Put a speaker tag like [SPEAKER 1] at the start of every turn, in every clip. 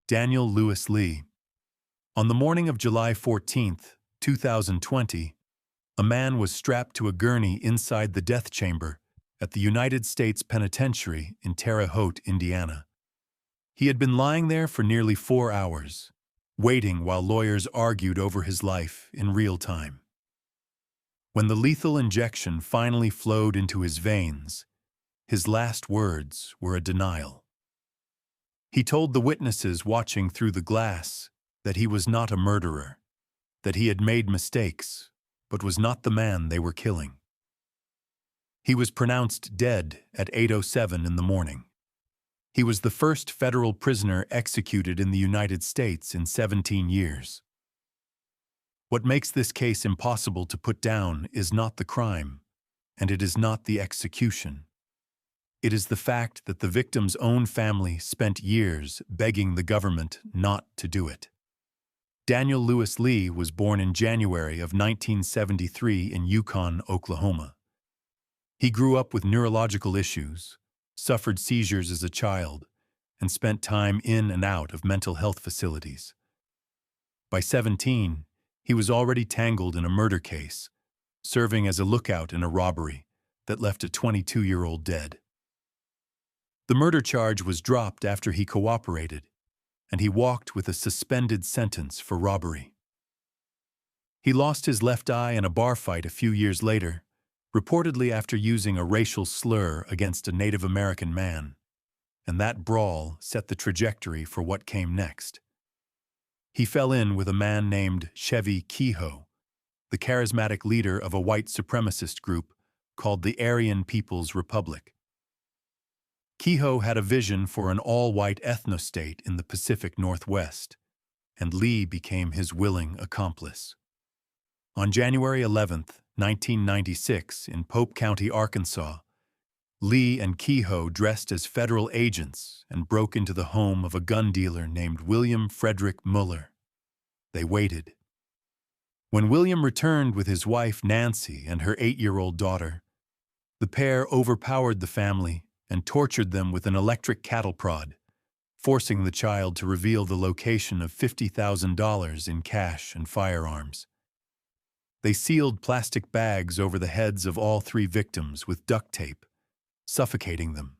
[SPEAKER 1] Daniel Lewis Lee. On the morning of July 14, 2020, a man was strapped to a gurney inside the death chamber at the United States Penitentiary in Terre Haute, Indiana. He had been lying there for nearly 4 hours, waiting while lawyers argued over his life in real time. When the lethal injection finally flowed into his veins, his last words were a denial. He told the witnesses watching through the glass that he was not a murderer, that he had made mistakes, but was not the man they were killing. He was pronounced dead at 8:07 in the morning. He was the first federal prisoner executed in the United States in 17 years. What makes this case impossible to put down is not the crime, and it is not the execution. It is the fact that the victim's own family spent years begging the government not to do it. Daniel Lewis Lee was born in January of 1973 in Yukon, Oklahoma. He grew up with neurological issues, suffered seizures as a child, and spent time in and out of mental health facilities. By 17, he was already tangled in a murder case, serving as a lookout in a robbery that left a 22-year-old dead. The murder charge was dropped after he cooperated, and he walked with a suspended sentence for robbery. He lost his left eye in a bar fight a few years later, reportedly after using a racial slur against a Native American man, and that brawl set the trajectory for what came next. He fell in with a man named Chevy Kehoe, the charismatic leader of a white supremacist group called the Aryan People's Republic. Kehoe had a vision for an all-white ethnostate in the Pacific Northwest, and Lee became his willing accomplice. On January 11, 1996, in Pope County, Arkansas, Lee and Kehoe dressed as federal agents and broke into the home of a gun dealer named William Frederick Mueller. They waited. When William returned with his wife Nancy and her 8-year-old daughter, the pair overpowered the family and tortured them with an electric cattle prod, forcing the child to reveal the location of $50,000 in cash and firearms. They sealed plastic bags over the heads of all 3 victims with duct tape, suffocating them.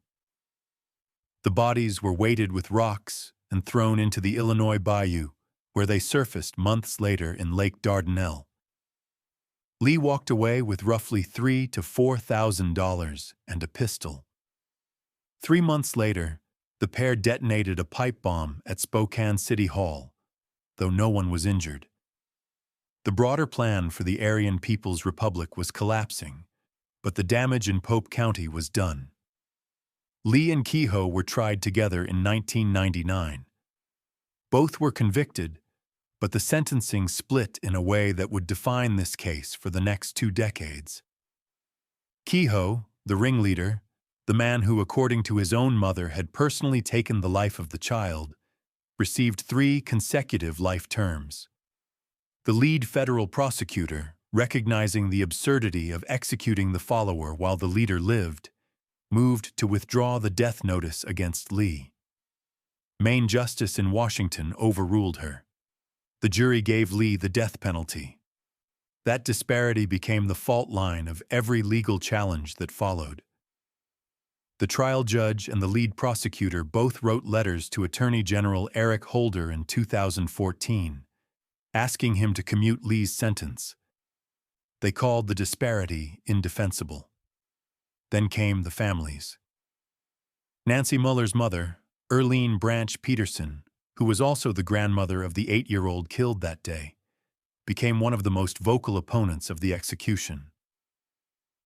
[SPEAKER 1] The bodies were weighted with rocks and thrown into the Illinois Bayou, where they surfaced months later in Lake Dardanelle. Lee walked away with roughly $3,000 to $4,000 and a pistol. 3 months later, the pair detonated a pipe bomb at Spokane City Hall, though no one was injured. The broader plan for the Aryan People's Republic was collapsing, but the damage in Pope County was done. Lee and Kehoe were tried together in 1999. Both were convicted, but the sentencing split in a way that would define this case for the next 2 decades. Kehoe, the ringleader, the man who, according to his own mother, had personally taken the life of the child, received 3 consecutive life terms. The lead federal prosecutor, recognizing the absurdity of executing the follower while the leader lived, moved to withdraw the death notice against Lee. Main justice in Washington overruled her. The jury gave Lee the death penalty. That disparity became the fault line of every legal challenge that followed. The trial judge and the lead prosecutor both wrote letters to Attorney General Eric Holder in 2014, asking him to commute Lee's sentence. They called the disparity indefensible. Then came the families. Nancy Muller's mother, Erlene Branch Peterson, who was also the grandmother of the 8-year-old killed that day, became one of the most vocal opponents of the execution.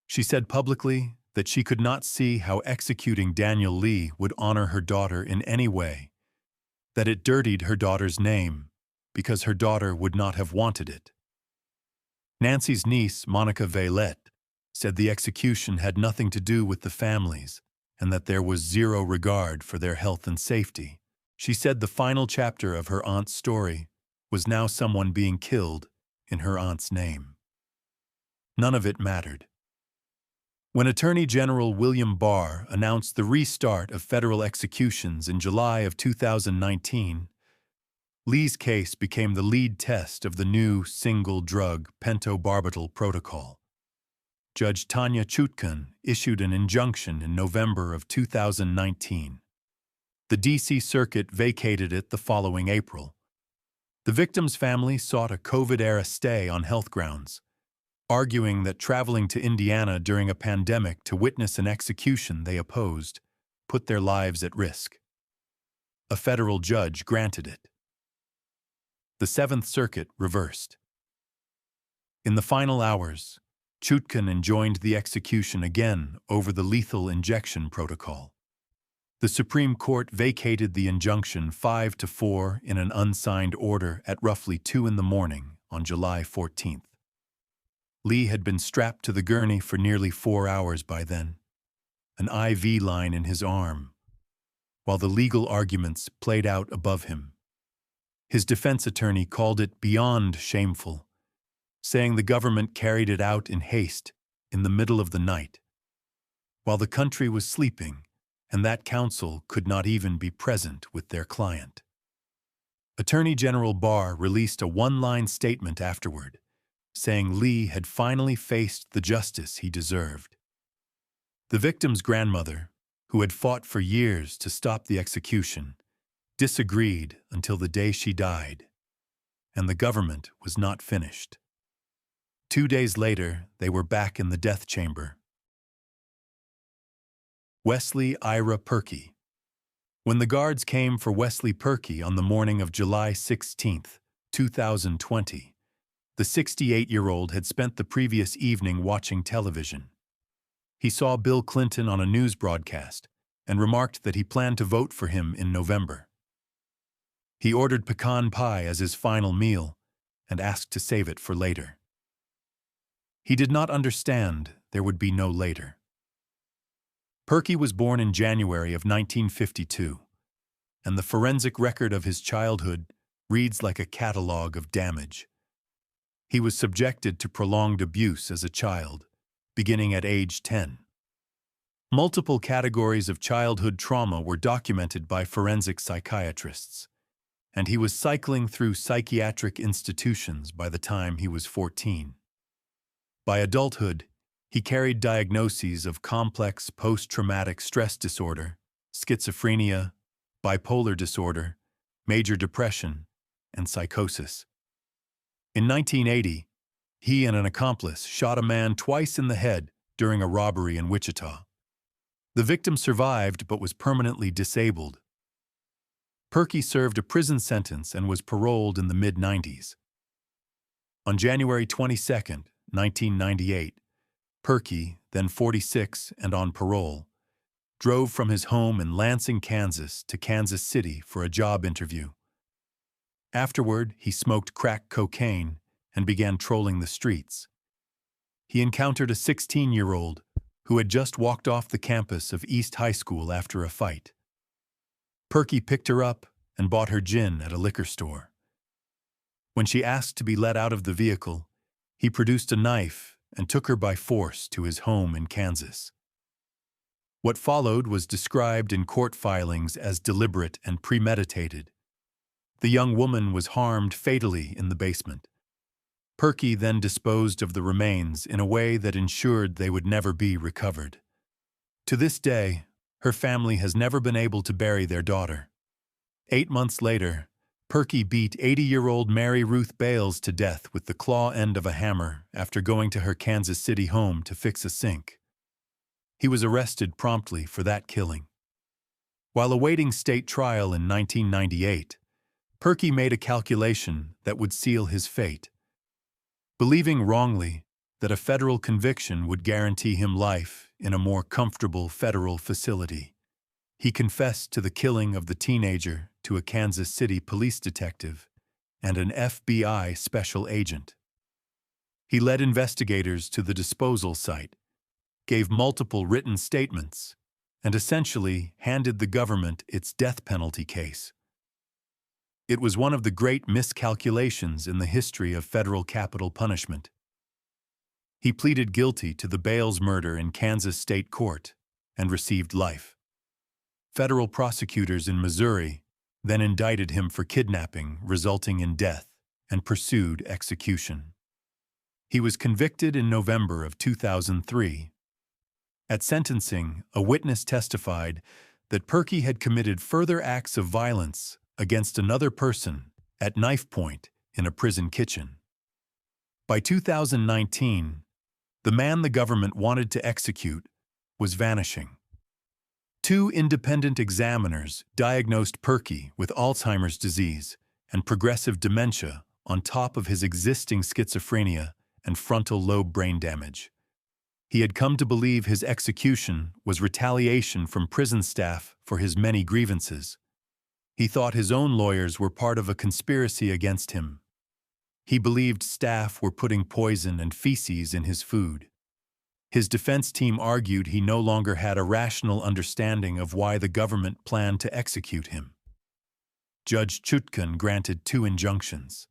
[SPEAKER 1] She said publicly that she could not see how executing Daniel Lee would honor her daughter in any way, that it dirtied her daughter's name because her daughter would not have wanted it. Nancy's niece, Monica Vailette, said the execution had nothing to do with the families and that there was zero regard for their health and safety. She said the final chapter of her aunt's story was now someone being killed in her aunt's name. None of it mattered. When Attorney General William Barr announced the restart of federal executions in July of 2019, Lee's case became the lead test of the new single-drug pentobarbital protocol. Judge Tanya Chutkan issued an injunction in November of 2019. The D.C. Circuit vacated it the following April. The victim's family sought a COVID-era stay on health grounds, arguing that traveling to Indiana during a pandemic to witness an execution they opposed put their lives at risk. A federal judge granted it. The Seventh Circuit reversed. In the final hours, Chutkan enjoined the execution again over the lethal injection protocol. The Supreme Court vacated the injunction 5-4 in an unsigned order at roughly 2 a.m. on July 14th. Lee had been strapped to the gurney for nearly 4 hours by then, an IV line in his arm, while the legal arguments played out above him. His defense attorney called it beyond shameful, saying the government carried it out in haste in the middle of the night, while the country was sleeping, and that counsel could not even be present with their client. Attorney General Barr released a one-line statement afterward, saying Lee had finally faced the justice he deserved. The victim's grandmother, who had fought for years to stop the execution, disagreed until the day she died, and the government was not finished. 2 days later, they were back in the death chamber. Wesley Ira Purkey. When the guards came for Wesley Purkey on the morning of July 16, 2020, the 68-year-old had spent the previous evening watching television. He saw Bill Clinton on a news broadcast and remarked that he planned to vote for him in November. He ordered pecan pie as his final meal and asked to save it for later. He did not understand there would be no later. Purkey was born in January of 1952, and the forensic record of his childhood reads like a catalog of damage. He was subjected to prolonged abuse as a child, beginning at age 10. Multiple categories of childhood trauma were documented by forensic psychiatrists, and he was cycling through psychiatric institutions by the time he was 14. By adulthood, he carried diagnoses of complex post-traumatic stress disorder, schizophrenia, bipolar disorder, major depression, and psychosis. In 1980, he and an accomplice shot a man twice in the head during a robbery in Wichita. The victim survived but was permanently disabled. Purkey served a prison sentence and was paroled in the mid-90s. On January 22, 1998, Purkey, then 46 and on parole, drove from his home in Lansing, Kansas to Kansas City for a job interview. Afterward, he smoked crack cocaine and began trolling the streets. He encountered a 16-year-old who had just walked off the campus of East High School after a fight. Purkey picked her up and bought her gin at a liquor store. When she asked to be let out of the vehicle, he produced a knife and took her by force to his home in Kansas. What followed was described in court filings as deliberate and premeditated. The young woman was harmed fatally in the basement. Purkey then disposed of the remains in a way that ensured they would never be recovered. To this day, her family has never been able to bury their daughter. 8 months later, Purkey beat 80-year-old Mary Ruth Bales to death with the claw end of a hammer after going to her Kansas City home to fix a sink. He was arrested promptly for that killing. While awaiting state trial in 1998, Purkey made a calculation that would seal his fate. Believing wrongly that a federal conviction would guarantee him life in a more comfortable federal facility, he confessed to the killing of the teenager to a Kansas City police detective and an FBI special agent. He led investigators to the disposal site, gave multiple written statements, and essentially handed the government its death penalty case. It was one of the great miscalculations in the history of federal capital punishment. He pleaded guilty to the Bales murder in Kansas State Court and received life. Federal prosecutors in Missouri then indicted him for kidnapping, resulting in death, and pursued execution. He was convicted in November of 2003. At sentencing, a witness testified that Purkey had committed further acts of violence against another person at knife point in a prison kitchen. By 2019, the man the government wanted to execute was vanishing. 2 independent examiners diagnosed Purkey with Alzheimer's disease and progressive dementia on top of his existing schizophrenia and frontal lobe brain damage. He had come to believe his execution was retaliation from prison staff for his many grievances. He thought his own lawyers were part of a conspiracy against him. He believed staff were putting poison and feces in his food. His defense team argued he no longer had a rational understanding of why the government planned to execute him. Judge Chutkan granted 2 injunctions.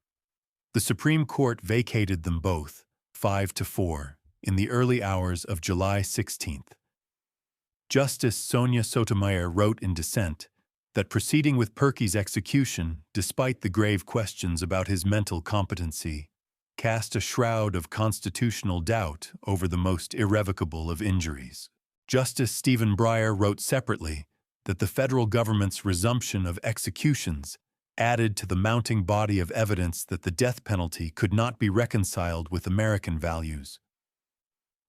[SPEAKER 1] The Supreme Court vacated them both, 5-4, in the early hours of July 16. Justice Sonia Sotomayor wrote in dissent that proceeding with Purkey's execution, despite the grave questions about his mental competency, cast a shroud of constitutional doubt over the most irrevocable of injuries. Justice Stephen Breyer wrote separately that the federal government's resumption of executions added to the mounting body of evidence that the death penalty could not be reconciled with American values.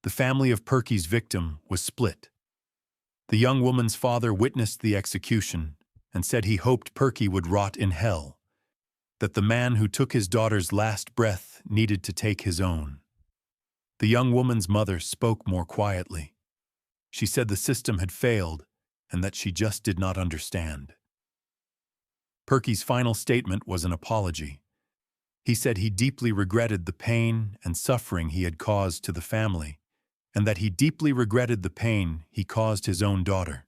[SPEAKER 1] The family of Purkey's victim was split. The young woman's father witnessed the execution and said he hoped Purkey would rot in hell, that the man who took his daughter's last breath needed to take his own. The young woman's mother spoke more quietly. She said the system had failed and that she just did not understand. Purkey's final statement was an apology. He said he deeply regretted the pain and suffering he had caused to the family, and that he deeply regretted the pain he caused his own daughter,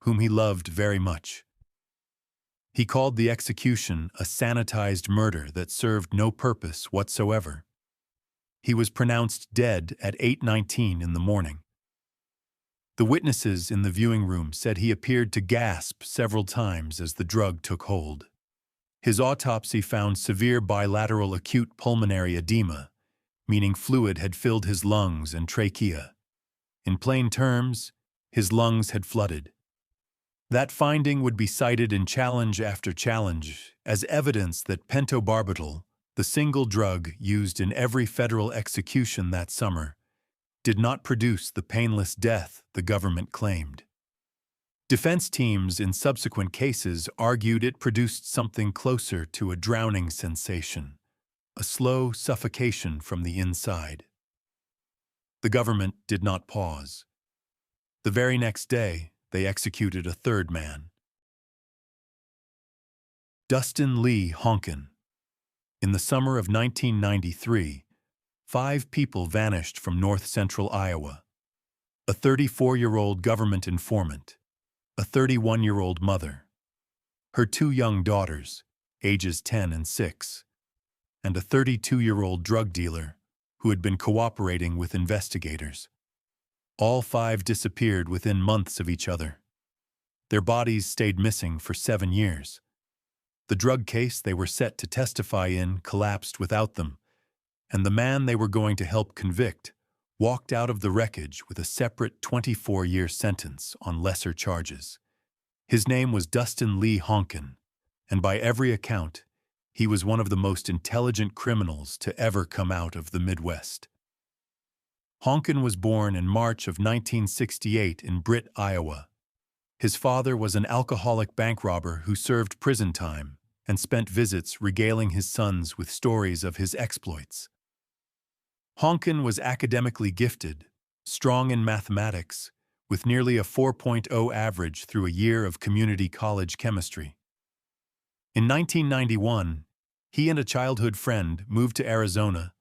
[SPEAKER 1] whom he loved very much. He called the execution a sanitized murder that served no purpose whatsoever. He was pronounced dead at 8:19 in the morning. The witnesses in the viewing room said he appeared to gasp several times as the drug took hold. His autopsy found severe bilateral acute pulmonary edema, meaning fluid had filled his lungs and trachea. In plain terms, his lungs had flooded. That finding would be cited in challenge after challenge as evidence that pentobarbital, the single drug used in every federal execution that summer, did not produce the painless death the government claimed. Defense teams in subsequent cases argued it produced something closer to a drowning sensation, a slow suffocation from the inside. The government did not pause. The very next day, they executed a 3rd man. Dustin Honken. In the summer of 1993, 5 people vanished from north-central Iowa. A 34-year-old government informant, a 31-year-old mother, her 2 young daughters, ages 10 and 6, and a 32-year-old drug dealer who had been cooperating with investigators. All 5 disappeared within months of each other. Their bodies stayed missing for 7 years. The drug case they were set to testify in collapsed without them, and the man they were going to help convict walked out of the wreckage with a separate 24-year sentence on lesser charges. His name was Dustin Honken, and by every account, he was one of the most intelligent criminals to ever come out of the Midwest. Honken was born in March of 1968 in Britt, Iowa. His father was an alcoholic bank robber who served prison time and spent visits regaling his sons with stories of his exploits. Honken was academically gifted, strong in mathematics, with nearly a 4.0 average through a year of community college chemistry. In 1991, he and a childhood friend moved to Arizona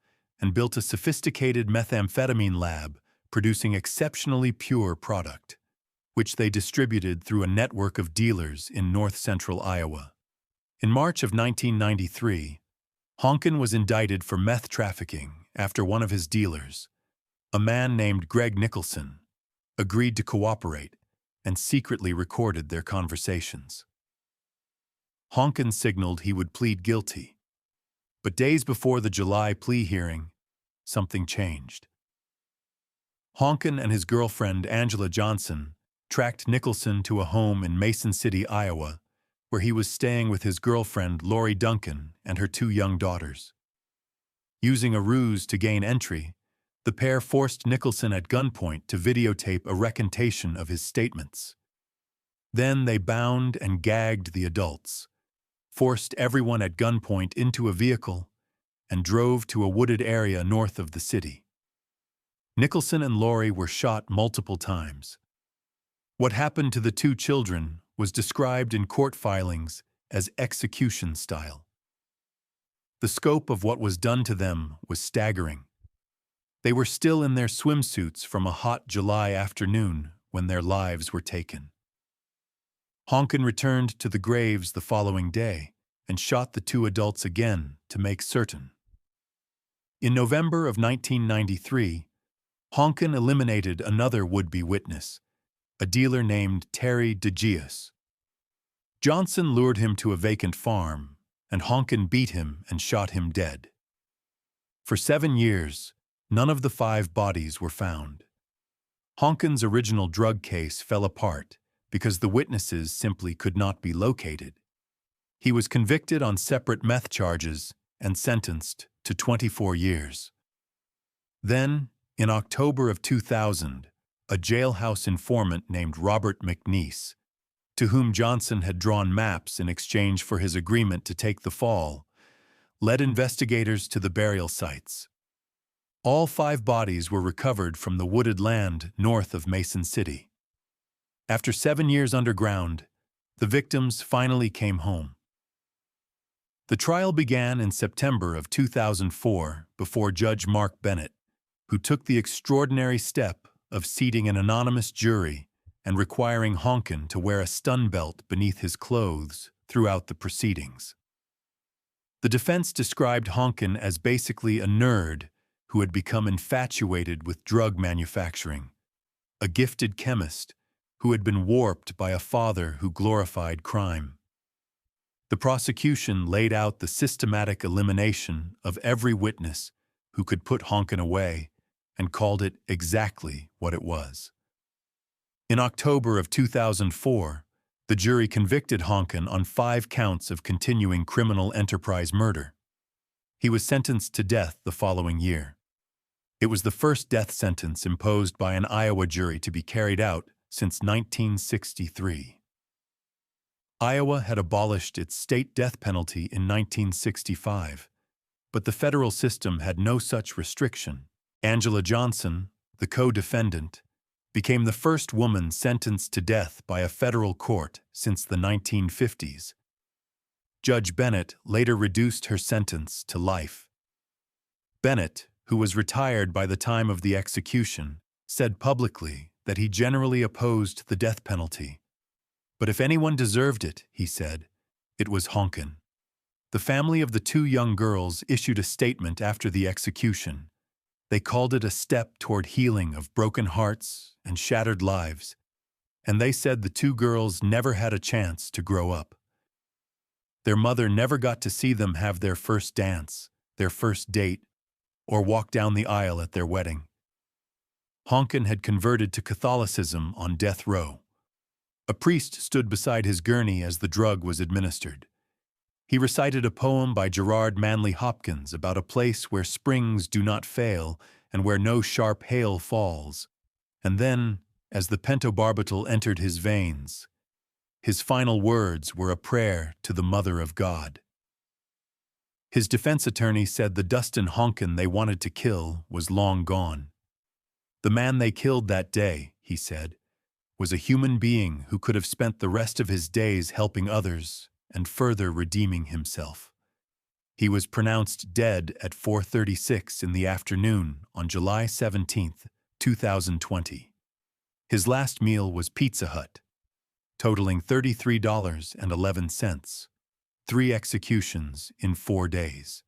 [SPEAKER 1] and built a sophisticated methamphetamine lab producing exceptionally pure product, which they distributed through a network of dealers in north-central Iowa. In March of 1993, Honken was indicted for meth trafficking after one of his dealers, a man named Greg Nicholson, agreed to cooperate and secretly recorded their conversations. Honken signaled he would plead guilty. But days before the July plea hearing, something changed. Honken and his girlfriend, Angela Johnson, tracked Nicholson to a home in Mason City, Iowa, where he was staying with his girlfriend, Lori Duncan, and her 2 young daughters. Using a ruse to gain entry, the pair forced Nicholson at gunpoint to videotape a recantation of his statements. Then they bound and gagged the adults, forced everyone at gunpoint into a vehicle, and drove to a wooded area north of the city. Nicholson and Lori were shot multiple times. What happened to the 2 children was described in court filings as execution style. The scope of what was done to them was staggering. They were still in their swimsuits from a hot July afternoon when their lives were taken. Honken returned to the graves the following day and shot the 2 adults again to make certain. In November of 1993, Honken eliminated another would-be witness, a dealer named Terry DeGius. Johnson lured him to a vacant farm, and Honken beat him and shot him dead. For 7 years, none of the 5 bodies were found. Honken's original drug case fell apart because the witnesses simply could not be located. He was convicted on separate meth charges and sentenced to 24 years. Then, in October of 2000, a jailhouse informant named Robert McNeese, to whom Johnson had drawn maps in exchange for his agreement to take the fall, led investigators to the burial sites. All 5 bodies were recovered from the wooded land north of Mason City. After 7 years underground, the victims finally came home. The trial began in September of 2004 before Judge Mark Bennett, who took the extraordinary step of seating an anonymous jury and requiring Honken to wear a stun belt beneath his clothes throughout the proceedings. The defense described Honken as basically a nerd who had become infatuated with drug manufacturing, a gifted chemist who had been warped by a father who glorified crime. The prosecution laid out the systematic elimination of every witness who could put Honken away and called it exactly what it was. In October of 2004, the jury convicted Honken on 5 counts of continuing criminal enterprise murder. He was sentenced to death the following year. It was the first death sentence imposed by an Iowa jury to be carried out since 1963. Iowa had abolished its state death penalty in 1965, but the federal system had no such restriction. Angela Johnson, the co-defendant, became the first woman sentenced to death by a federal court since the 1950s. Judge Bennett later reduced her sentence to life. Bennett, who was retired by the time of the execution, said publicly that he generally opposed the death penalty. But if anyone deserved it, he said, it was Honken. The family of the 2 young girls issued a statement after the execution. They called it a step toward healing of broken hearts and shattered lives, and they said the 2 girls never had a chance to grow up. Their mother never got to see them have their first dance, their first date, or walk down the aisle at their wedding. Honken had converted to Catholicism on death row. A priest stood beside his gurney as the drug was administered. He recited a poem by Gerard Manley Hopkins about a place where springs do not fail and where no sharp hail falls. And then, as the pentobarbital entered his veins, his final words were a prayer to the Mother of God. His defense attorney said the Dustin Honken they wanted to kill was long gone. The man they killed that day, he said, was a human being who could have spent the rest of his days helping others and further redeeming himself. He was pronounced dead at 4:36 in the afternoon on July 17, 2020. His last meal was Pizza Hut, totaling $33.11, 3 executions in 4 days.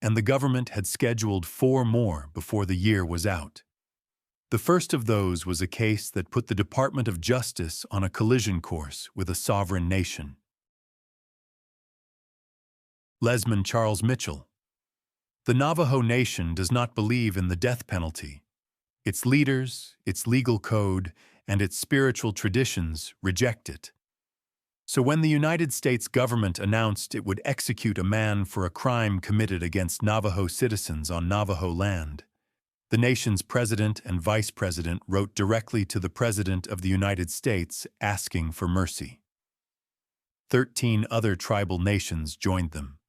[SPEAKER 1] And the government had scheduled 4 more before the year was out. The first of those was a case that put the Department of Justice on a collision course with a sovereign nation. Lezmond Mitchell. The Navajo Nation does not believe in the death penalty. Its leaders, its legal code, and its spiritual traditions reject it. So when the United States government announced it would execute a man for a crime committed against Navajo citizens on Navajo land, the nation's president and vice president wrote directly to the President of the United States asking for mercy. 13 other tribal nations joined them.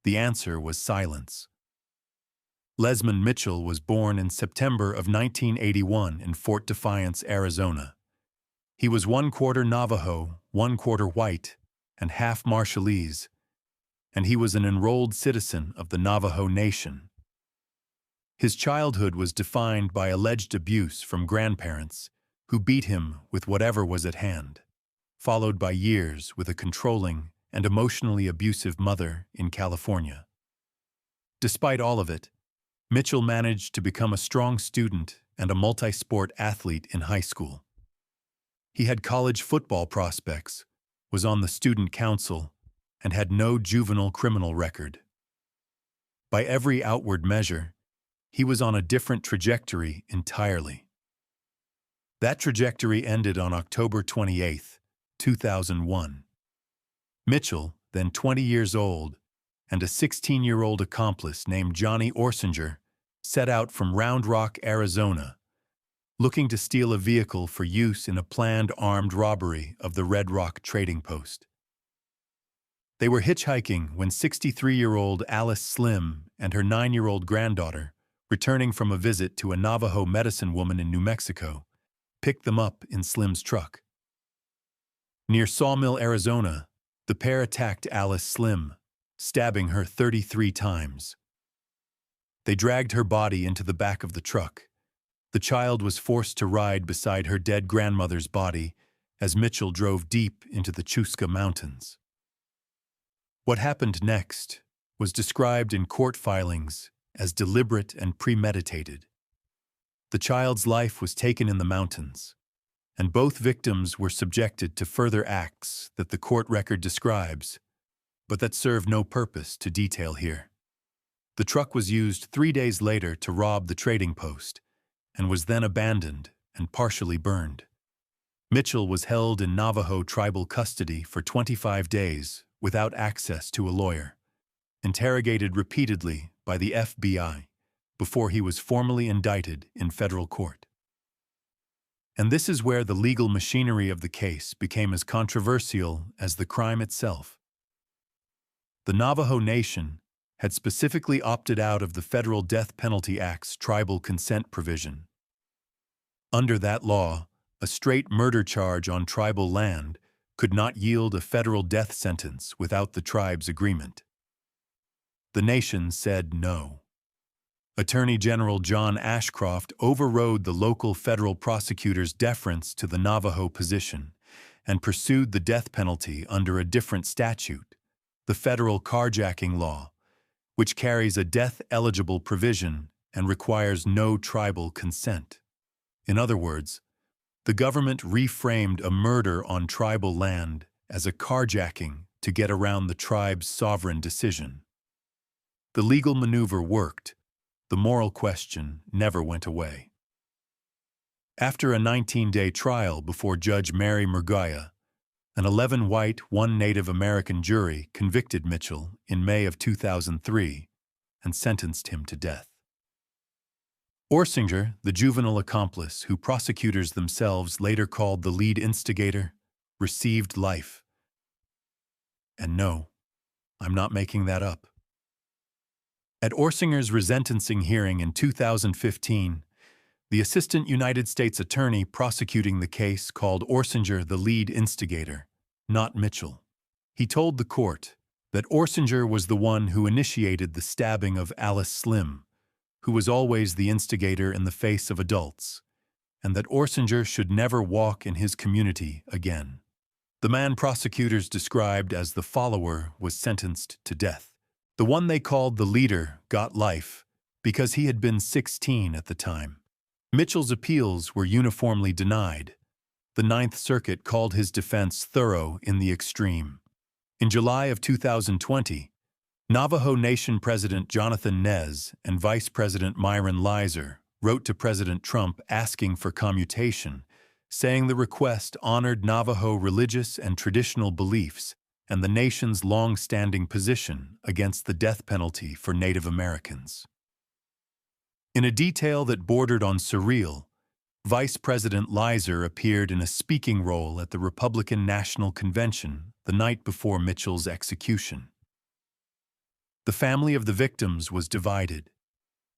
[SPEAKER 1] The answer was silence. Lezmond Mitchell was born in September of 1981 in Fort Defiance, Arizona. He was 1/4 Navajo, 1/4 white, and half Marshallese, and he was an enrolled citizen of the Navajo Nation. His childhood was defined by alleged abuse from grandparents who beat him with whatever was at hand, followed by years with a controlling and emotionally abusive mother in California. Despite all of it, Mitchell managed to become a strong student and a multi-sport athlete in high school. He had college football prospects, was on the student council, and had no juvenile criminal record. By every outward measure, he was on a different trajectory entirely. That trajectory ended on October 28, 2001. Mitchell, then 20 years old, and a 16-year-old accomplice named Johnny Orsinger set out from Round Rock, Arizona, looking to steal a vehicle for use in a planned armed robbery of the Red Rock trading post. They were hitchhiking when 63-year-old Alice Slim and her 9-year-old granddaughter, returning from a visit to a Navajo medicine woman in New Mexico, picked them up in Slim's truck. Near Sawmill, Arizona, the pair attacked Alice Slim, stabbing her 33 times. They dragged her body into the back of the truck. The child was forced to ride beside her dead grandmother's body as Mitchell drove deep into the Chusca Mountains. What happened next was described in court filings as deliberate and premeditated. The child's life was taken in the mountains, and both victims were subjected to further acts that the court record describes, but that serve no purpose to detail here. The truck was used 3 days later to rob the trading post, and was then abandoned and partially burned. Mitchell was held in Navajo tribal custody for 25 days without access to a lawyer, interrogated repeatedly by the FBI before he was formally indicted in federal court. And this is where the legal machinery of the case became as controversial as the crime itself. The Navajo Nation had specifically opted out of the Federal Death Penalty Act's tribal consent provision. Under that law, a straight murder charge on tribal land could not yield a federal death sentence without the tribe's agreement. The nation said no. Attorney General John Ashcroft overrode the local federal prosecutor's deference to the Navajo position and pursued the death penalty under a different statute, the federal carjacking law, which carries a death-eligible provision and requires no tribal consent. In other words, the government reframed a murder on tribal land as a carjacking to get around the tribe's sovereign decision. The legal maneuver worked. The moral question never went away. After a 19-day trial before Judge Mary Murguia, an 11 white, 1 Native American jury convicted Mitchell in May of 2003 and sentenced him to death. Orsinger, the juvenile accomplice who prosecutors themselves later called the lead instigator, received life. And no, I'm not making that up. At Orsinger's resentencing hearing in 2015, the Assistant United States Attorney prosecuting the case called Orsinger the lead instigator, not Mitchell. He told the court that Orsinger was the one who initiated the stabbing of Alice Slim, who was always the instigator in the face of adults, and that Orsinger should never walk in his community again. The man prosecutors described as the follower was sentenced to death. The one they called the leader got life because he had been 16 at the time. Mitchell's appeals were uniformly denied. The Ninth Circuit called his defense thorough in the extreme. In July of 2020, Navajo Nation President Jonathan Nez and Vice President Myron Lizer wrote to President Trump asking for commutation, saying the request honored Navajo religious and traditional beliefs and the nation's long-standing position against the death penalty for Native Americans. In a detail that bordered on surreal, Vice President Lizer appeared in a speaking role at the Republican National Convention the night before Mitchell's execution. The family of the victims was divided.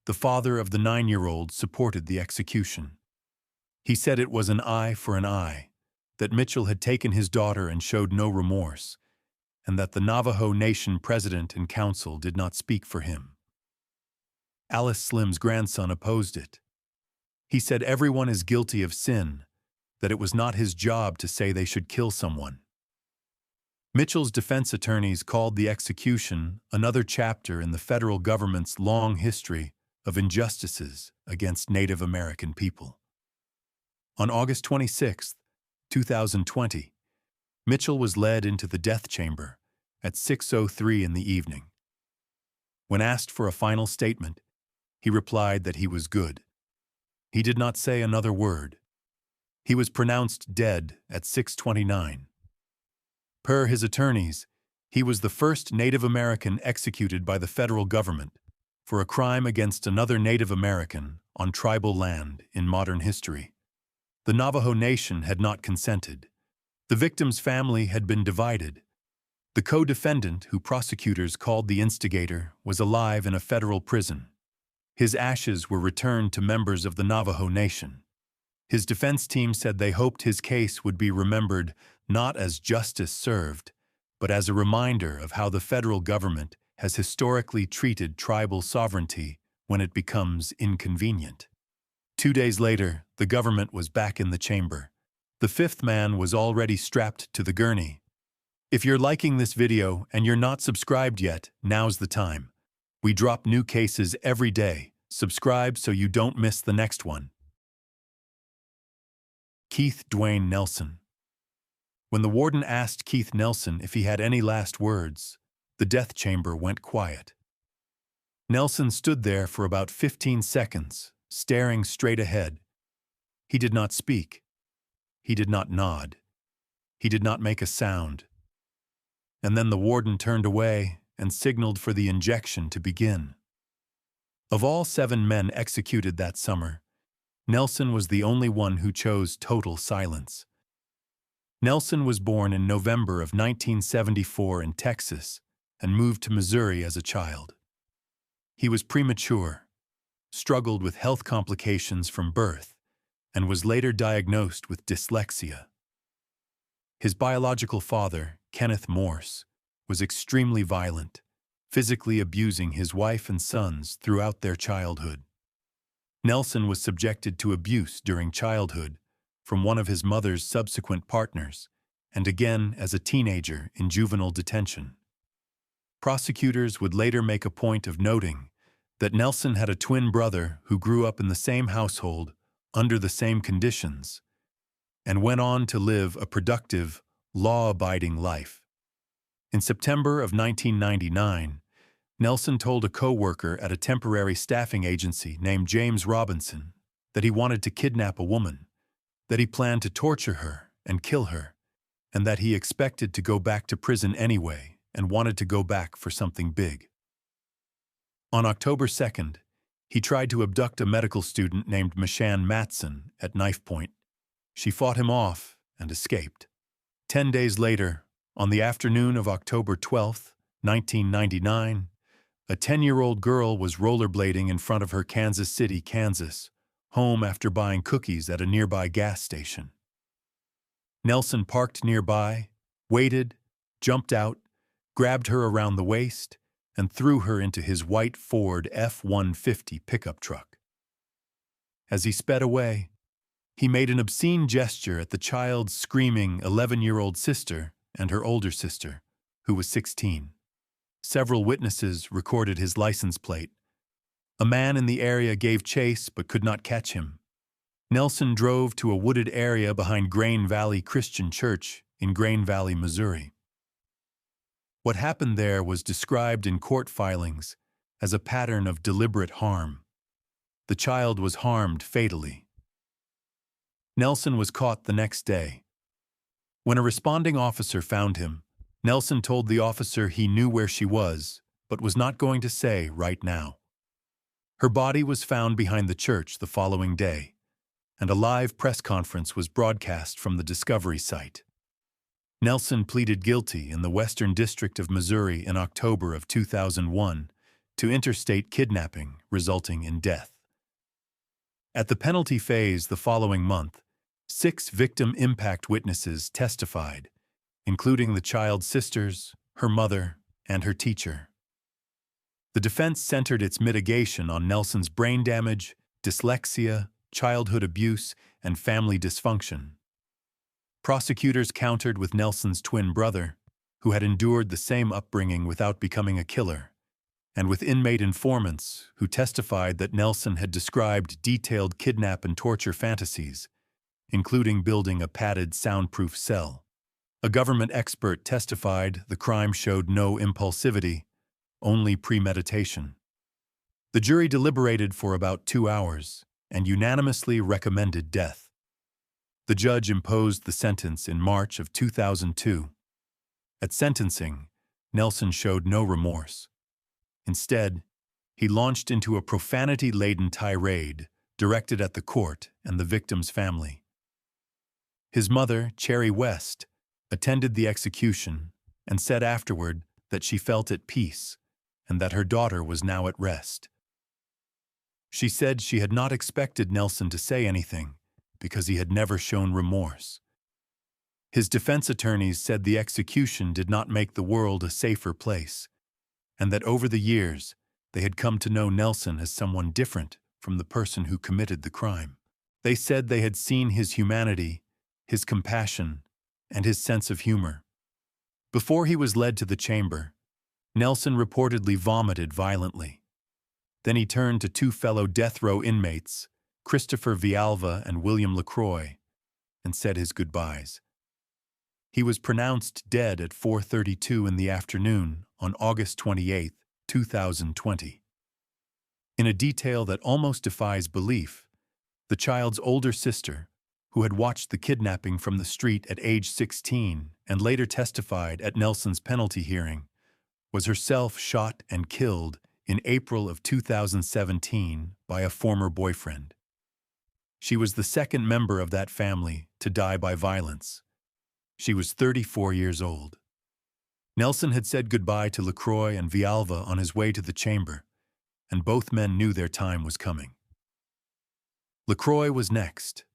[SPEAKER 1] The father of the 9-year-old supported the execution. He said it was an eye for an eye, that Mitchell had taken his daughter and showed no remorse, and that the Navajo Nation president and council did not speak for him. Alice Slim's grandson opposed it. He said everyone is guilty of sin, that it was not his job to say they should kill someone. Mitchell's defense attorneys called the execution another chapter in the federal government's long history of injustices against Native American people. On August 26, 2020, Mitchell was led into the death chamber at 6:03 in the evening. When asked for a final statement, he replied that he was good. He did not say another word. He was pronounced dead at 6:29. Per his attorneys, he was the first Native American executed by the federal government for a crime against another Native American on tribal land in modern history. The Navajo Nation had not consented. The victim's family had been divided. The co-defendant, who prosecutors called the instigator, was alive in a federal prison. His ashes were returned to members of the Navajo Nation. His defense team said they hoped his case would be remembered not as justice served, but as a reminder of how the federal government has historically treated tribal sovereignty when it becomes inconvenient. 2 days later, the government was back in the chamber. The fifth man was already strapped to the gurney. If you're liking this video and you're not subscribed yet, now's the time. We drop new cases every day. Subscribe so you don't miss the next one. Keith Dwayne Nelson. When the warden asked Keith Nelson if he had any last words, the death chamber went quiet. Nelson stood there for about 15 seconds, staring straight ahead. He did not speak. He did not nod. He did not make a sound. And then the warden turned away and signaled for the injection to begin. Of all 7 men executed that summer, Nelson was the only one who chose total silence. Nelson was born in November of 1974 in Texas and moved to Missouri as a child. He was premature, struggled with health complications from birth, and was later diagnosed with dyslexia. His biological father, Kenneth Morse, was extremely violent, physically abusing his wife and sons throughout their childhood. Nelson was subjected to abuse during childhood from one of his mother's subsequent partners, and again as a teenager in juvenile detention. Prosecutors would later make a point of noting that Nelson had a twin brother who grew up in the same household under the same conditions and went on to live a productive, law-abiding life. In September of 1999, Nelson told a co-worker at a temporary staffing agency named James Robinson that he wanted to kidnap a woman, that he planned to torture her and kill her, and that he expected to go back to prison anyway and wanted to go back for something big. On October 2nd, he tried to abduct a medical student named Mishan Matson at knife point. She fought him off and escaped. 10 days later, on the afternoon of October 12, 1999, a 10-year-old girl was rollerblading in front of her Kansas City, Kansas, home after buying cookies at a nearby gas station. Nelson parked nearby, waited, jumped out, grabbed her around the waist, and threw her into his white Ford F-150 pickup truck. As he sped away, he made an obscene gesture at the child's screaming 11-year-old sister and her older sister, who was 16. Several witnesses recorded his license plate. A man in the area gave chase but could not catch him. Nelson drove to a wooded area behind Grain Valley Christian Church in Grain Valley, Missouri. What happened there was described in court filings as a pattern of deliberate harm. The child was harmed fatally. Nelson was caught the next day. When a responding officer found him, Nelson told the officer he knew where she was, but was not going to say right now. Her body was found behind the church the following day, and a live press conference was broadcast from the discovery site. Nelson pleaded guilty in the Western District of Missouri in October of 2001 to interstate kidnapping resulting in death. At the penalty phase the following month, 6 victim impact witnesses testified, including the child's sisters, her mother, and her teacher. The defense centered its mitigation on Nelson's brain damage, dyslexia, childhood abuse, and family dysfunction. Prosecutors countered with Nelson's twin brother, who had endured the same upbringing without becoming a killer, and with inmate informants who testified that Nelson had described detailed kidnap and torture fantasies, including building a padded soundproof cell. A government expert testified the crime showed no impulsivity, only premeditation. The jury deliberated for about 2 hours and unanimously recommended death. The judge imposed the sentence in March of 2002. At sentencing, Nelson showed no remorse. Instead, he launched into a profanity-laden tirade directed at the court and the victim's family. His mother, Cherry West, attended the execution and said afterward that she felt at peace and that her daughter was now at rest. She said she had not expected Nelson to say anything because he had never shown remorse. His defense attorneys said the execution did not make the world a safer place, and that over the years they had come to know Nelson as someone different from the person who committed the crime. They said they had seen his humanity, his compassion, and his sense of humor. Before he was led to the chamber, Nelson reportedly vomited violently. Then he turned to 2 fellow death row inmates, Christopher Vialva and William LeCroy, and said his goodbyes. He was pronounced dead at 4:32 in the afternoon on August 28, 2020. In a detail that almost defies belief, the child's older sister, who had watched the kidnapping from the street at age 16 and later testified at Nelson's penalty hearing, was herself shot and killed in April of 2017 by a former boyfriend. She was the second member of that family to die by violence. She was 34 years old. Nelson had said goodbye to LeCroy and Vialva on his way to the chamber, and both men knew their time was coming. LeCroy was next.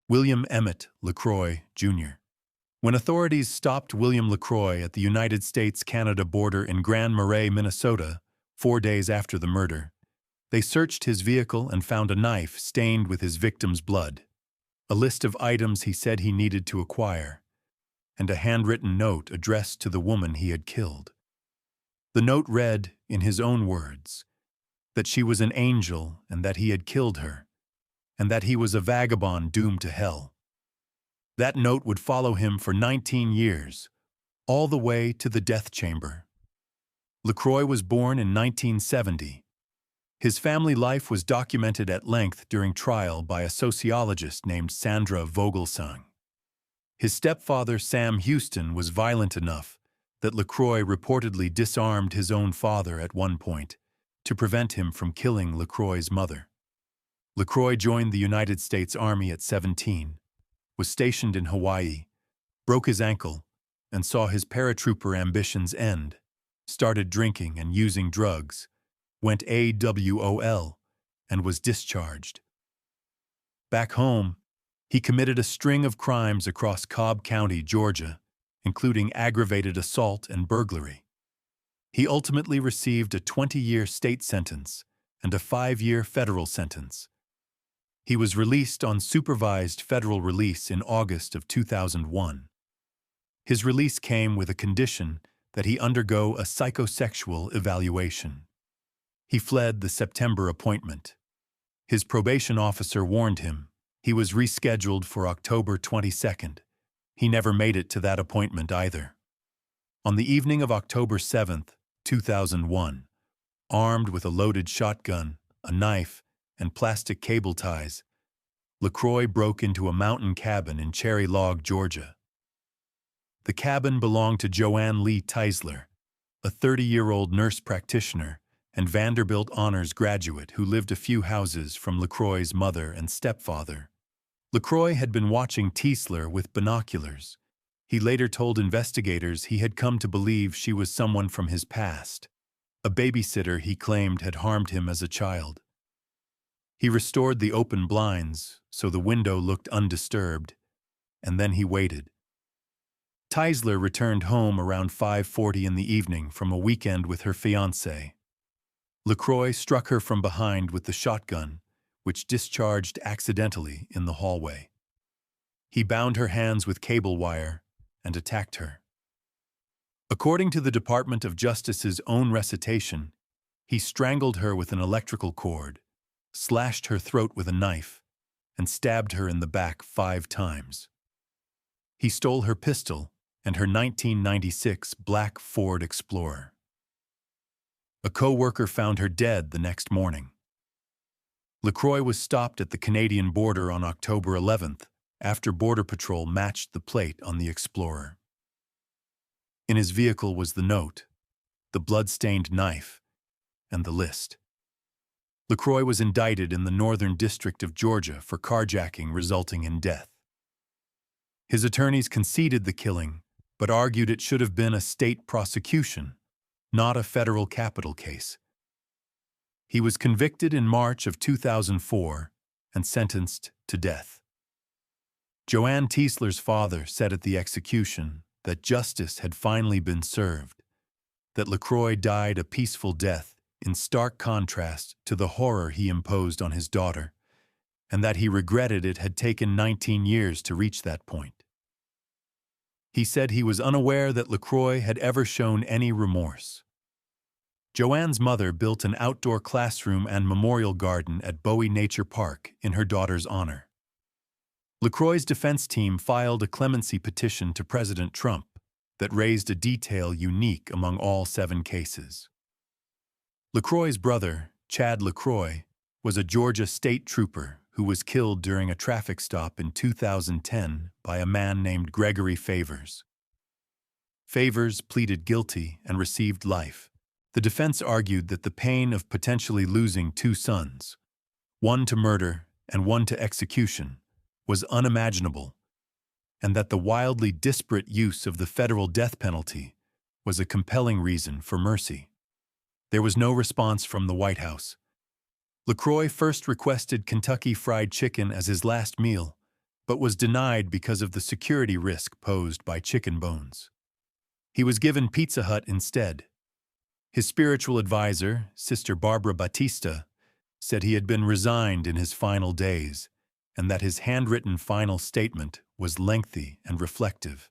[SPEAKER 1] William Emmett LeCroy, Jr. When authorities stopped William LeCroy at the United States-Canada border in Grand Marais, Minnesota, 4 days after the murder, they searched his vehicle and found a knife stained with his victim's blood, a list of items he said he needed to acquire, and a handwritten note addressed to the woman he had killed. The note read, in his own words, that she was an angel and that he had killed her, and that he was a vagabond doomed to hell. That note would follow him for 19 years, all the way to the death chamber. LeCroy was born in 1970. His family life was documented at length during trial by a sociologist named Sandra Vogelsang. His stepfather, Sam Houston, was violent enough that LeCroy reportedly disarmed his own father at one point to prevent him from killing LeCroy's mother. LeCroy joined the United States Army at 17, was stationed in Hawaii, broke his ankle, and saw his paratrooper ambitions end, started drinking and using drugs, went AWOL, and was discharged. Back home, he committed a string of crimes across Cobb County, Georgia, including aggravated assault and burglary. He ultimately received a 20-year state sentence and a 5-year federal sentence. He was released on supervised federal release in August of 2001. His release came with a condition that he undergo a psychosexual evaluation. He fled the September appointment. His probation officer warned him he was rescheduled for October 22nd. He never made it to that appointment either. On the evening of October 7, 2001, armed with a loaded shotgun, a knife, and plastic cable ties, LeCroy broke into a mountain cabin in Cherry Log, Georgia. The cabin belonged to Joanne Lee Teisler, a 30-year-old nurse practitioner and Vanderbilt Honors graduate who lived a few houses from LeCroy's mother and stepfather. LeCroy had been watching Teisler with binoculars. He later told investigators he had come to believe she was someone from his past, a babysitter he claimed had harmed him as a child. He restored the open blinds so the window looked undisturbed, and then he waited. Teisler returned home around 5:40 in the evening from a weekend with her fiancé. LeCroy struck her from behind with the shotgun, which discharged accidentally in the hallway. He bound her hands with cable wire and attacked her. According to the Department of Justice's own recitation, he strangled her with an electrical cord, slashed her throat with a knife, and stabbed her in the back 5 times. He stole her pistol and her 1996 black Ford Explorer. A co-worker found her dead the next morning. LeCroy was stopped at the Canadian border on October 11th after Border Patrol matched the plate on the Explorer. In his vehicle was the note, the blood-stained knife, and the list. LeCroy was indicted in the Northern District of Georgia for carjacking resulting in death. His attorneys conceded the killing, but argued it should have been a state prosecution, not a federal capital case. He was convicted in March of 2004 and sentenced to death. Joanne Teisler's father said at the execution that justice had finally been served, that LeCroy died a peaceful death in stark contrast to the horror he imposed on his daughter, and that he regretted it had taken 19 years to reach that point. He said he was unaware that LeCroy had ever shown any remorse. Joanne's mother built an outdoor classroom and memorial garden at Bowie Nature Park in her daughter's honor. LeCroy's defense team filed a clemency petition to President Trump that raised a detail unique among all 7 cases. LeCroy's brother, Chad LeCroy, was a Georgia state trooper who was killed during a traffic stop in 2010 by a man named Gregory Favors. Favors pleaded guilty and received life. The defense argued that the pain of potentially losing 2 sons, one to murder and one to execution, was unimaginable, and that the wildly disparate use of the federal death penalty was a compelling reason for mercy. There was no response from the White House. LeCroy first requested Kentucky Fried Chicken as his last meal, but was denied because of the security risk posed by chicken bones. He was given Pizza Hut instead. His spiritual advisor, Sister Barbara Batista, said he had been resigned in his final days and that his handwritten final statement was lengthy and reflective.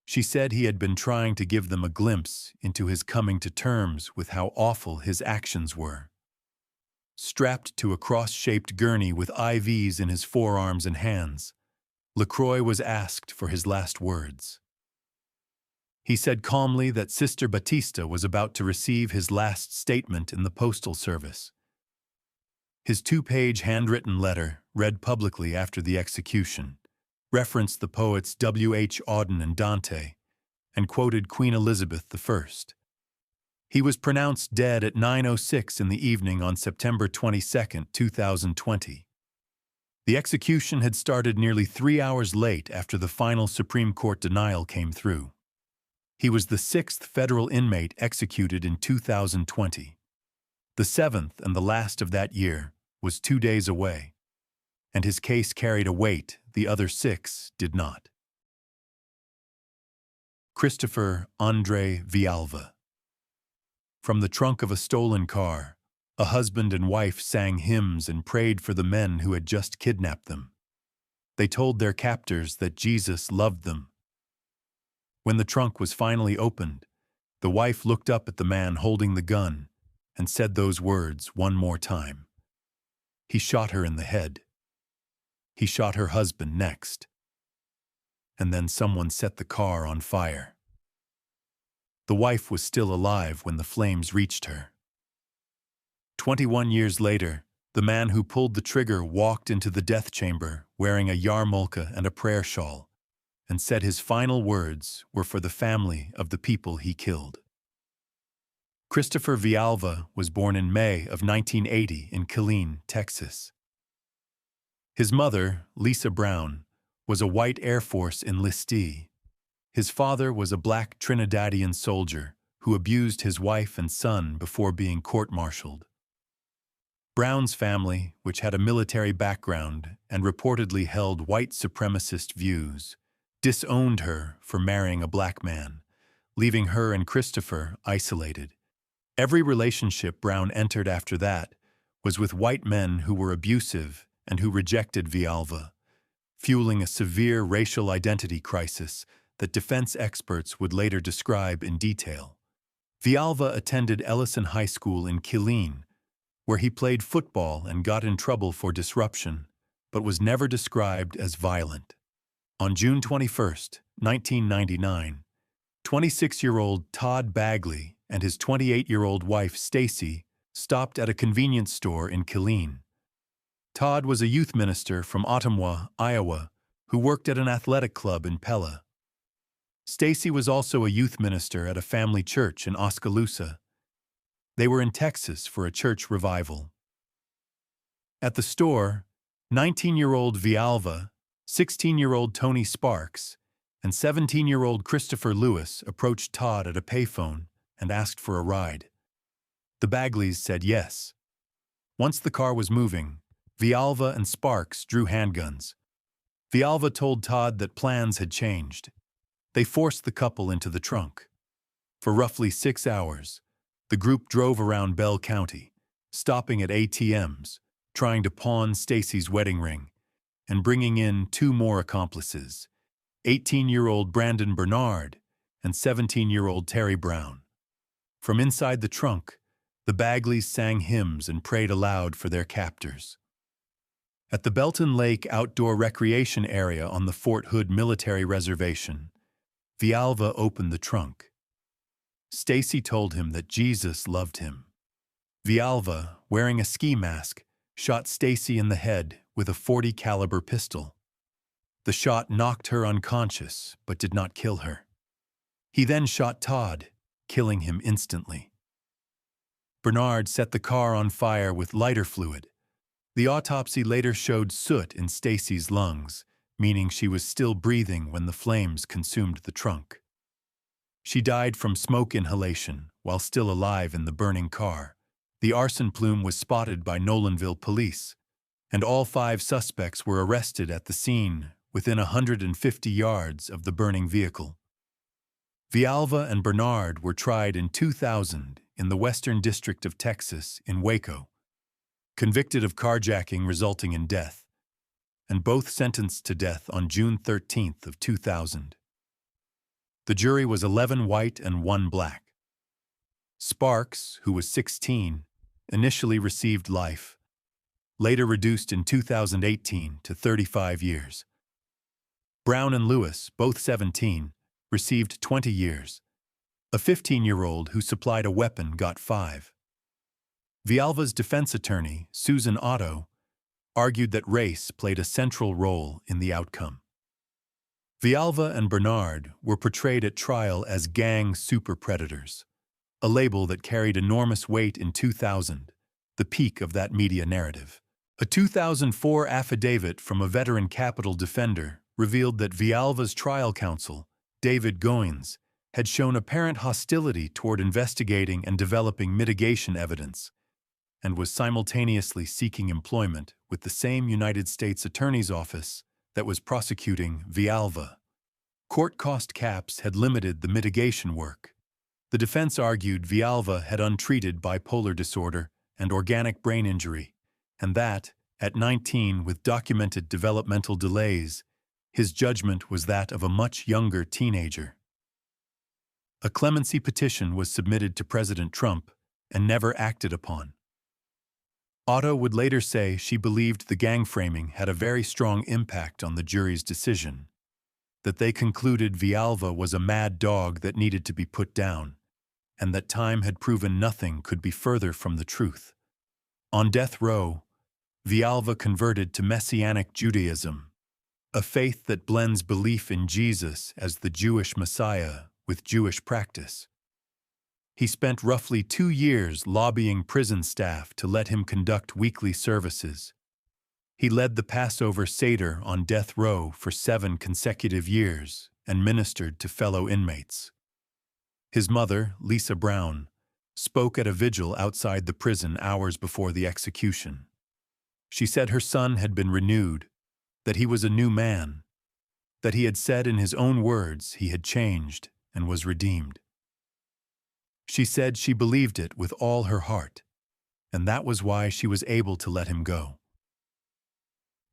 [SPEAKER 1] She said he had been trying to give them a glimpse into his coming to terms with how awful his actions were. Strapped to a cross-shaped gurney with IVs in his forearms and hands, LeCroy was asked for his last words. He said calmly that Sister Batista was about to receive his last statement in the Postal Service. His 2-page handwritten letter, read publicly after the execution, referenced the poets W.H. Auden and Dante, and quoted Queen Elizabeth I. He was pronounced dead at 9:06 in the evening on September 22, 2020. The execution had started nearly 3 hours late after the final Supreme Court denial came through. He was the 6th federal inmate executed in 2020. The 7th and the last of that year was 2 days away, and his case carried a weight the other 6 did not. Christopher Andre Vialva. From the trunk of a stolen car, a husband and wife sang hymns and prayed for the men who had just kidnapped them. They told their captors that Jesus loved them. When the trunk was finally opened, the wife looked up at the man holding the gun and said those words one more time. He shot her in the head. He shot her husband next. And then someone set the car on fire. The wife was still alive when the flames reached her. 21 years later, the man who pulled the trigger walked into the death chamber wearing a yarmulke and a prayer shawl, and said his final words were for the family of the people he killed. Christopher Vialva was born in May of 1980 in Killeen, Texas. His mother, Lisa Brown, was a white Air Force enlistee. His father was a black Trinidadian soldier who abused his wife and son before being court-martialed. Brown's family, which had a military background and reportedly held white supremacist views, disowned her for marrying a black man, leaving her and Christopher isolated. Every relationship Brown entered after that was with white men who were abusive and who rejected Vialva, fueling a severe racial identity crisis that defense experts would later describe in detail. Vialva attended Ellison High School in Killeen, where he played football and got in trouble for disruption, but was never described as violent. On June 21, 1999, 26-year-old Todd Bagley and his 28-year-old wife Stacy stopped at a convenience store in Killeen. Todd was a youth minister from Ottumwa, Iowa, who worked at an athletic club in Pella. Stacy was also a youth minister at a family church in Oskaloosa. They were in Texas for a church revival. At the store, 19-year-old Vialva, 16-year-old Tony Sparks, and 17-year-old Christopher Lewis approached Todd at a payphone and asked for a ride. The Bagleys said yes. Once the car was moving, Vialva and Sparks drew handguns. Vialva told Todd that plans had changed. They forced the couple into the trunk. For roughly 6 hours, the group drove around Bell County, stopping at ATMs, trying to pawn Stacy's wedding ring, and bringing in 2 more accomplices, 18-year-old Brandon Bernard and 17-year-old Terry Brown. From inside the trunk, the Bagleys sang hymns and prayed aloud for their captors. At the Belton Lake Outdoor Recreation Area on the Fort Hood Military Reservation, Vialva opened the trunk. Stacy told him that Jesus loved him. Vialva, wearing a ski mask, shot Stacy in the head with a .40 caliber pistol. The shot knocked her unconscious, but did not kill her. He then shot Todd, killing him instantly. Bernard set the car on fire with lighter fluid. The autopsy later showed soot in Stacy's lungs, meaning she was still breathing when the flames consumed the trunk. She died from smoke inhalation while still alive in the burning car. The arson plume was spotted by Nolanville police, and all 5 suspects were arrested at the scene within 150 yards of the burning vehicle. Vialva and Bernard were tried in 2000 in the Western District of Texas in Waco, convicted of carjacking resulting in death, and both sentenced to death on June 13th of 2000. The jury was 11 white and 1 black. Sparks, who was 16, initially received life, later reduced in 2018 to 35 years. Brown and Lewis, both 17, received 20 years. A 15-year-old who supplied a weapon got 5. Vialva's defense attorney, Susan Otto, argued that race played a central role in the outcome. Vialva and Bernard were portrayed at trial as gang super-predators, a label that carried enormous weight in 2000, the peak of that media narrative. A 2004 affidavit from a veteran capital defender revealed that Vialva's trial counsel, David Goins, had shown apparent hostility toward investigating and developing mitigation evidence, and was simultaneously seeking employment with the same United States Attorney's Office that was prosecuting Vialva. Court cost caps had limited the mitigation work. The defense argued Vialva had untreated bipolar disorder and organic brain injury, and that, at 19 with documented developmental delays, his judgment was that of a much younger teenager. A clemency petition was submitted to President Trump and never acted upon. Otto would later say she believed the gang framing had a very strong impact on the jury's decision, that they concluded Vialva was a mad dog that needed to be put down, and that time had proven nothing could be further from the truth. On death row, Vialva converted to Messianic Judaism, a faith that blends belief in Jesus as the Jewish Messiah with Jewish practice. He spent roughly 2 years lobbying prison staff to let him conduct weekly services. He led the Passover Seder on death row for 7 consecutive years and ministered to fellow inmates. His mother, Lisa Brown, spoke at a vigil outside the prison hours before the execution. She said her son had been renewed, that he was a new man, that he had said in his own words he had changed and was redeemed. She said she believed it with all her heart, and that was why she was able to let him go.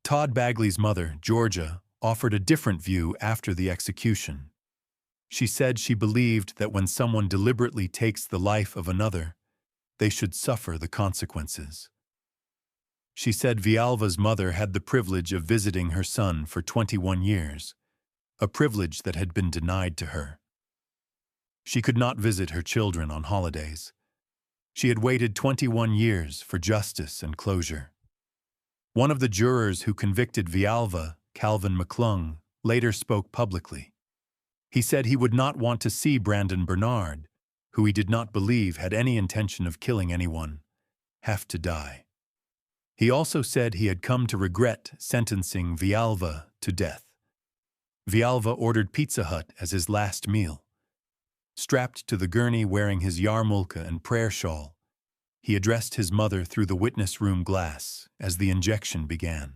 [SPEAKER 1] Todd Bagley's mother, Georgia, offered a different view after the execution. She said she believed that when someone deliberately takes the life of another, they should suffer the consequences. She said Vialva's mother had the privilege of visiting her son for 21 years, a privilege that had been denied to her. She could not visit her children on holidays. She had waited 21 years for justice and closure. One of the jurors who convicted Vialva, Calvin McClung, later spoke publicly. He said he would not want to see Brandon Bernard, who he did not believe had any intention of killing anyone, have to die. He also said he had come to regret sentencing Vialva to death. Vialva ordered Pizza Hut as his last meal. Strapped to the gurney wearing his yarmulke and prayer shawl, he addressed his mother through the witness room glass as the injection began.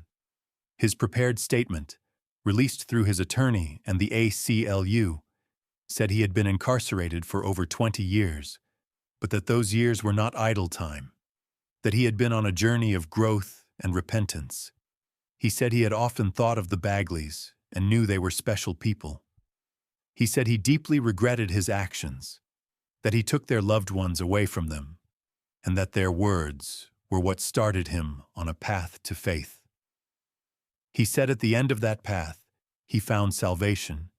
[SPEAKER 1] His prepared statement, released through his attorney and the ACLU, said he had been incarcerated for over 20 years, but that those years were not idle time, that he had been on a journey of growth and repentance. He said he had often thought of the Bagleys and knew they were special people. He said he deeply regretted his actions, that he took their loved ones away from them, and that their words were what started him on a path to faith. He said at the end of that path, he found salvation.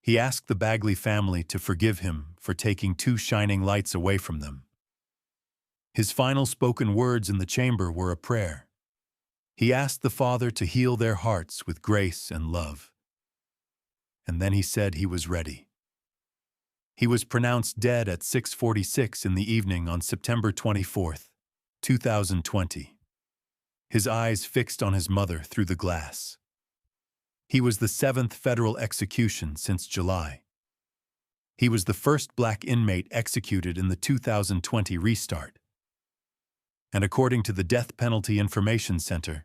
[SPEAKER 1] He asked the Bagley family to forgive him for taking 2 shining lights away from them. His final spoken words in the chamber were a prayer. He asked the Father to heal their hearts with grace and love. And then he said he was ready. He was pronounced dead at 6:46 in the evening on September 24, 2020. His eyes fixed on his mother through the glass. He was the 7th federal execution since July. He was the first black inmate executed in the 2020 restart. And according to the Death Penalty Information Center,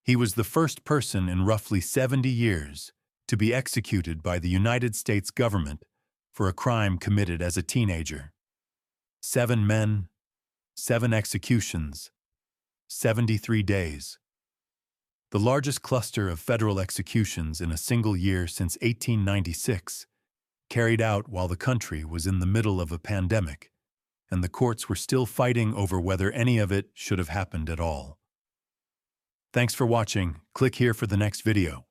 [SPEAKER 1] he was the first person in roughly 70 years to be executed by the United States government for a crime committed as a teenager. 7 men, 7 executions, 73 days. The largest cluster of federal executions in a single year since 1896, carried out while the country was in the middle of a pandemic, and the courts were still fighting over whether any of it should have happened at all. Thanks for watching. Click here for the next video.